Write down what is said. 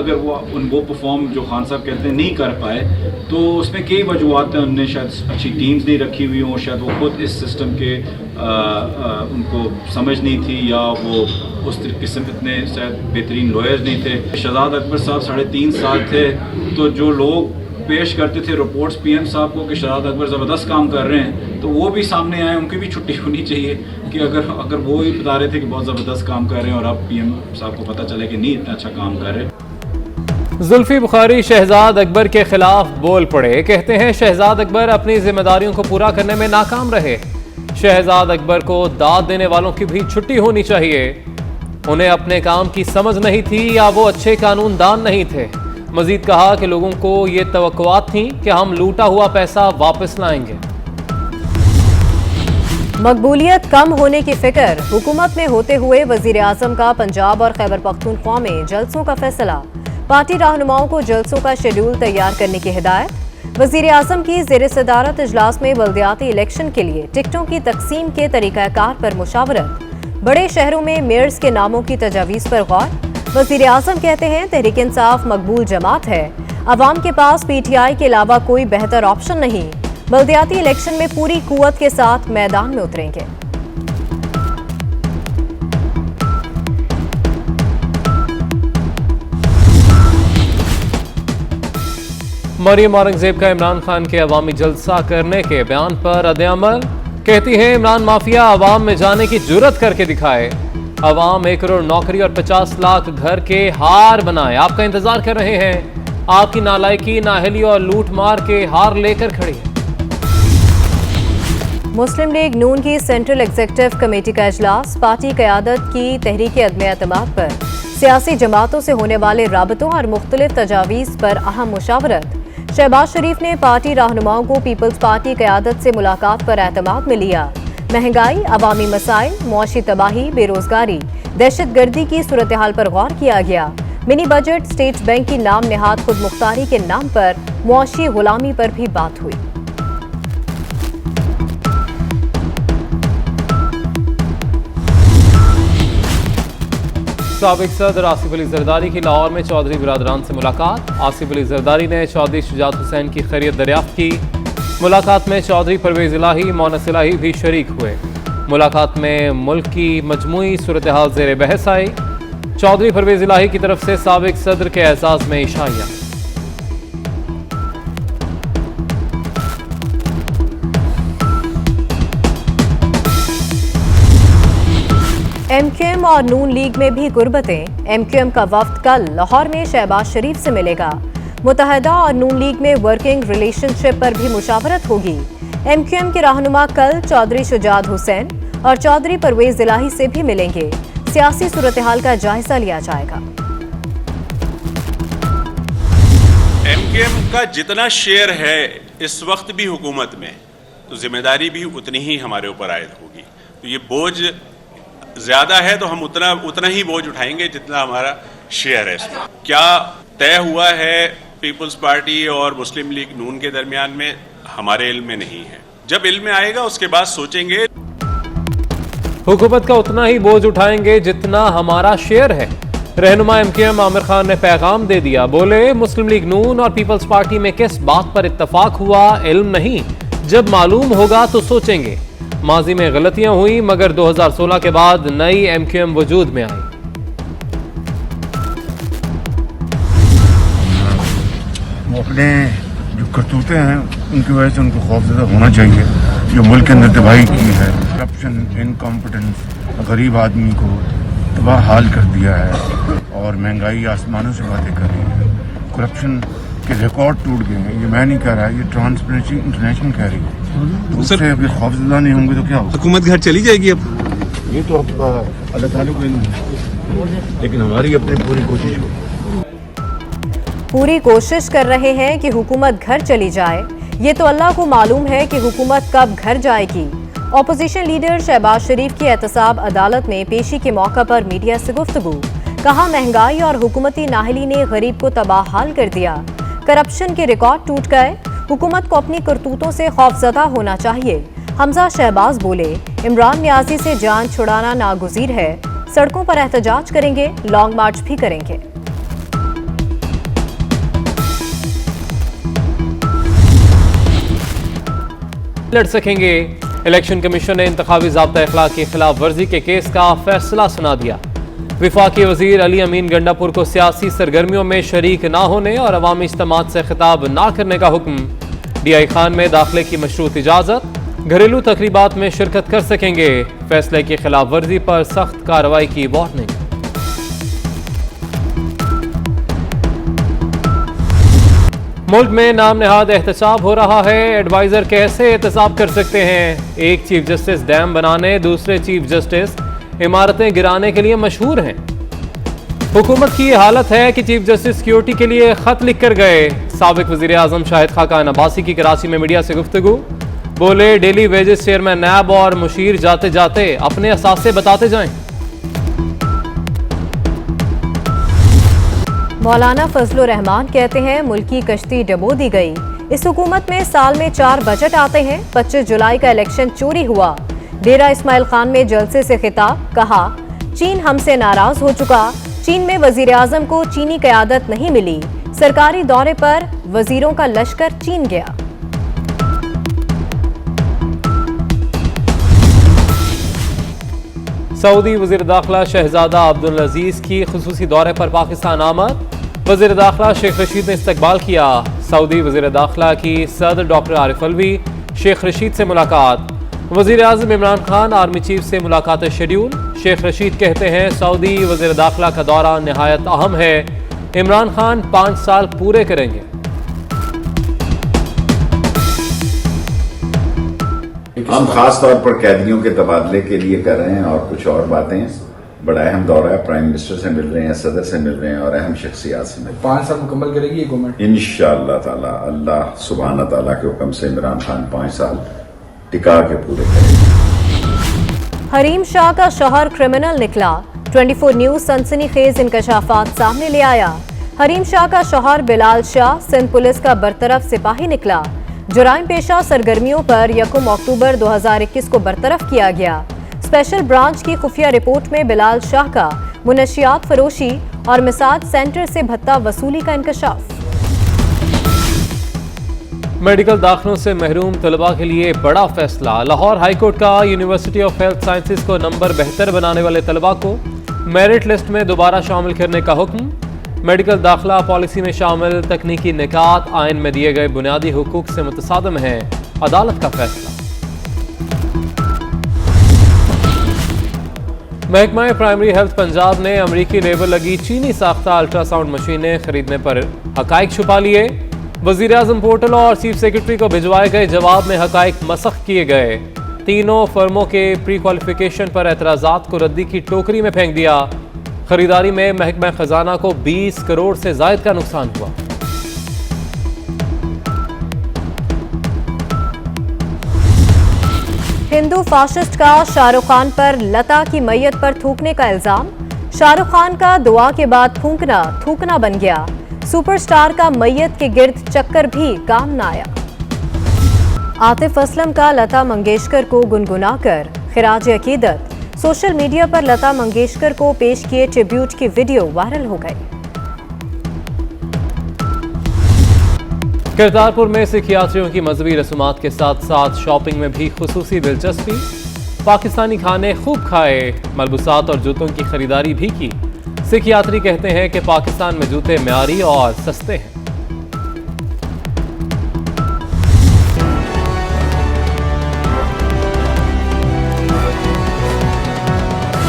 अगर वो परफॉर्म जो खान साहब कहते हैं नहीं कर पाए, तो उसमें कई वजूहत हैं। उनने शायद अच्छी टीम्स नहीं रखी हुई हों, शायद वो खुद इस सिस्टम के उनको समझ नहीं थी, या वो उस किस्म इतने शायद बेहतरीन लॉयर्स नहीं थे। शहजाद अकबर साहब 3.5 साल थे, तो जो लोग पेश करते थे रिपोर्ट्स पीएम साहब को कि शहजाद अकबर ज़बरदस्त काम कर रहे हैं, तो वो भी सामने आए, उनकी भी छुट्टी होनी चाहिए कि अगर वो ही बता रहे थे कि बहुत ज़बरदस्त काम कर रहे हैं और अब पीएम साहब को पता चले कि नहीं इतना अच्छा काम कर रहे। जुल्फी बुखारी शहजाद अकबर के खिलाफ बोल पड़े। कहते हैं शहजाद अकबर अपनी जिम्मेदारियों को पूरा करने में नाकाम रहे। शहजाद अकबर को दाद देने वालों की भी छुट्टी होनी चाहिए। उन्हें अपने काम की समझ नहीं थी या वो अच्छे कानूनदान नहीं थे। मजीद कहा कि लोगों को ये तवक्कुआत थी कि हम लूटा हुआ पैसा वापस लाएंगे। मकबूलियत कम होने की फिक्र, हुकूमत में होते हुए वजीर आजम का पंजाब और खैबर पख्तूनख्वा में जलसों का फैसला। पार्टी रहनुमाओं को जलसों का शेड्यूल तैयार करने की हिदायत। वजीर आजम की ज़ेर सदारत इजलास में बल्दियाती इलेक्शन के लिए टिकटों की तकसीम के तरीकाकार पर मुशावरत। बड़े शहरों में मेयर्स के नामों की तजावीज़ पर गौर। वजीर आजम कहते हैं तहरीक इंसाफ मकबूल जमात है, अवाम के पास पीटीआई के अलावा कोई बेहतर ऑप्शन नहीं। बल्दियाती इलेक्शन में पूरी कुव्वत के साथ मैदान में उतरेंगे। मरियम औरंगजेब का इमरान खान के अवामी जलसा करने के बयान पर रद्द-ए-अमल। कहती है इमरान माफिया अवाम में जाने की जुर्रत करके दिखाए। अवाम 1 करोड़ नौकरी और 50 लाख घर के हार बनाए, आपका इंतजार कर रहे हैं। आपकी नालायकी, नाअहली और लूट मार के हार लेकर खड़ी है। मुस्लिम लीग नून की सेंट्रल एग्जीक्यूटिव कमेटी का इजलास। पार्टी क़यादत की तहरीक अदम एतमाद पर सियासी जमातों से होने वाले राबतों और मुख्तलिफ तजावीज़ पर अहम मुशावरत। शहबाज शरीफ ने पार्टी रहनुमाओं को पीपल्स पार्टी क़यादत से मुलाकात पर एतमाद में लिया। महंगाई, अवामी मसाइल, मुआशी तबाही, बेरोजगारी, दहशतगर्दी की सूरत हाल पर गौर किया गया। मिनी बजट, स्टेट बैंक की नाम नेहाद खुद मुख्तारी के नाम पर मुआशी गुलामी पर भी बात हुई। साबिक सदर आसिफ अली जरदारी की लाहौर में चौधरी बिरादरान से मुलाकात। आसिफ अली जरदारी ने चौधरी शुजात हुसैन की खैरियत दरियाफ्त की। मुलाकात में चौधरी परवेज इलाही, मोनस इलाही भी शरीक हुए। मुलाकात में मुल्क की मजमूई सूरत हाल ज़ेर बहस आई। चौधरी परवेज इलाही की तरफ से साबिक सदर के एजाज में इशाइया। MQM और नून लीग में भी गुर्बतें। MQM का वफ्द कल लाहौर में शहबाज शरीफ से मिलेगा। मुत्तहदा और नून लीग में वर्किंग रिलेशनशिप पर भी मुशावरत होगी। MQM के रहनुमा कल चौधरी शुजात हुसैन और चौधरी परवेज इलाही से भी मिलेंगे। सियासी सूरत हाल का जायजा लिया जाएगा। MQM का जितना शेयर है इस वक्त भी हुकूमत में, तो जिम्मेदारी भी उतनी ही हमारे ऊपर आयद होगी। तो ये बोझ ज्यादा है तो हम उतना ही बोझ उठाएंगे जितना हमारा शेयर है इसमें। क्या तय हुआ है पीपल्स पार्टी और मुस्लिम लीग नून के दरमियान में, हमारे इल्म में नहीं है। जब इल्म में आएगा उसके बाद सोचेंगे। हुकूमत का उतना ही बोझ उठाएंगे जितना हमारा शेयर है। रहनुमा MQM आमिर खान ने पैगाम दे दिया। बोले मुस्लिम लीग नून और पीपल्स पार्टी में किस बात पर इत्तफाक हुआ इल्म नहीं, जब मालूम होगा तो सोचेंगे। माजी में गलतियां हुई मगर 2016 के बाद नई MQM वजूद में आई। वो अपने जो करतूतें हैं उनकी वजह से उनको खौफजदा होना चाहिए। जो मुल्क के अंदर तबाही की है, करप्शन, इनकॉम्पिटेंस, गरीब आदमी को तबाह हाल कर दिया है और महंगाई आसमानों से बातें कर रही है। करप्शन के रिकॉर्ड टूट गए हैं। ये मैं नहीं कह रहा, ये ट्रांसपेरेंसी इंटरनेशनल कह रही है। तो उससे अभी खौफजदा नहीं होंगे तो क्या होगा? हुकूमत घर चली जाएगी अब। ये तो अब अल्लाह ताला को इल्म है, लेकिन हमारी अपनी पूरी कोशिश होगी। पूरी कोशिश कर रहे हैं कि हुकूमत घर चली जाए। ये तो अल्लाह को मालूम है कि हुकूमत कब घर जाएगी। ऑपोजिशन लीडर शहबाज शरीफ की एहतसाब अदालत में पेशी के मौका पर मीडिया से गुफ्तगू। कहा महंगाई और हुकूमती नाहली ने गरीब को तबाह हाल कर दिया। करप्शन के रिकॉर्ड टूट गए। हुकूमत को अपनी करतूतों से खौफजदा होना चाहिए। हमजा शहबाज बोले इमरान नियाजी से जान छुड़ाना नागुज़ीर है। सड़कों पर एहतजाज करेंगे, लॉन्ग मार्च भी करेंगे। लड़ सकेंगे। इलेक्शन कमीशन ने इंतखाबी ज़ाब्ता अखलाक की खिलाफ वर्जी के केस का फैसला सुना दिया। विफाकी वजीर अली अमीन गंडापुर को सियासी सरगर्मियों में शरीक ना होने और अवामी इज्तिमात से खिताब ना करने का हुक्म। DI खान में दाखिले की मशरूत इजाज़त, घरेलू तकरीबात में शिरकत कर सकेंगे। फैसले की खिलाफ वर्जी पर सख्त कार्रवाई की वार्निंग। मुल्क में नाम नहाद एहतसाब हो रहा है। एडवाइजर कैसे एहतसाब कर सकते हैं? एक चीफ जस्टिस डैम बनाने, दूसरे चीफ जस्टिस इमारतें गिराने के लिए मशहूर हैं। हुकूमत की ये हालत है कि चीफ जस्टिस सिक्योरिटी के लिए खत लिख कर गए। साबिक वजीर आजम शाहिद खाकान अब्बासी की कराची में मीडिया से गुफ्तगू, बोले डेली वेजेस चेयरमैन नैब और मुशीर जाते जाते अपने असासे बताते जाएं। मौलाना फजलुर रहमान कहते हैं मुल्क की कश्ती डबो दी गई। इस हुकूमत में साल में 4 बजट आते हैं। 25 जुलाई का इलेक्शन चोरी हुआ। डेरा इस्माइल खान में जलसे से खिताब, कहा चीन हमसे नाराज हो चुका। चीन में वजीर आजम को चीनी क़यादत नहीं मिली। सरकारी दौरे पर वजीरों का लश्कर चीन गया। सऊदी वज़ीर दाखिला शहजादा अब्दुल अजीज की खुसूसी दौरे पर पाकिस्तान आमद। वज़ीर दाखिला शेख रशीद ने इस्तकबाल किया। सऊदी वज़ीर दाखिला की सदर डॉक्टर आरिफ अलवी शेख रशीद से मुलाकात। वज़ीर आज़म इमरान खान आर्मी चीफ से मुलाकात शेड्यूल। शेख रशीद कहते हैं सऊदी वज़ीर दाखिला का दौरा निहायत अहम है। इमरान खान 5 साल पूरे करेंगे। हम खास तौर पर कैदियों के तबादले के लिए कर रहे हैं और कुछ और बातें। बड़ा अहम दौरा है। प्राइम मिनिस्टर से मिल रहे हैं, सदर से मिल रहे हैं और अहम शख्सियात से मिल रहे हैं। 5 साल मुकम्मल करेगी ये गवर्नमेंट इंशाअल्लाह ताला। अल्लाह सुब्हाना ताला के हुक्म से इमरान खान 5 साल टिका के पूरे करेंगे। हरीम शाह का शौहर क्रिमिनल निकला। 24 न्यूज सनसनीखेज इंकशाफात सामने ले आया। हरीम शाह का शौहर बिलाल शाह सिंध पुलिस का बरतरफ सिपाही निकला। जुराइम पेशा सरगर्मियों पर 1 अक्टूबर 2021 को बरतरफ किया गया। स्पेशल ब्रांच की खुफिया रिपोर्ट में बिलाल शाह का मुनशियात फरोशी और मिसाज सेंटर से भत्ता वसूली का इंकशाफ। मेडिकल दाखिलों से महरूम तलबा के लिए बड़ा फैसला। लाहौर हाईकोर्ट का यूनिवर्सिटी ऑफ हेल्थ साइंसेज को नंबर बेहतर बनाने वाले तलबा को मेरिट लिस्ट में दोबारा शामिल करने का हुक्म। मेडिकल दाखिला पॉलिसी में शामिल तकनीकी निकात आइन में दिए गए बुनियादी हुकूक से मुतसादम है। अदालत का फैसला। महकमा प्राइमरी हेल्थ पंजाब ने अमरीकी लेबर लगी चीनी साख्ता अल्ट्रासाउंड मशीनें खरीदने पर हकाइक छुपा लिए। वजीर आजम पोर्टल और चीफ सेक्रेटरी को भिजवाए गए जवाब में हकाइक मसख किए गए। तीनों फर्मों के प्री क्वालिफिकेशन पर एतराज़ात को रद्दी की टोकरी में फेंक दिया। खरीदारी में महकमा खजाना को 20 करोड़ से जायद का नुकसान हुआ। हिंदू फाशिस्ट का शाहरुख खान पर लता की मैयत पर थूकने का इल्जाम। शाहरुख खान का दुआ के बाद फूंकना थूकना बन गया। सुपरस्टार का मैयत के गिर्द चक्कर भी काम न आया। आतिफ असलम का लता मंगेशकर को गुनगुनाकर खिराज अकीदत। सोशल मीडिया पर लता मंगेशकर को पेश किए ट्रिब्यूट की वीडियो वायरल हो गई। करतारपुर में सिख यात्रियों की मजहबी रसूमात के साथ साथ शॉपिंग में भी खुसूसी दिलचस्पी। पाकिस्तानी खाने खूब खाए, मलबूसात और जूतों की खरीदारी भी की। सिख यात्री कहते हैं कि पाकिस्तान में जूते म्यारी और सस्ते हैं।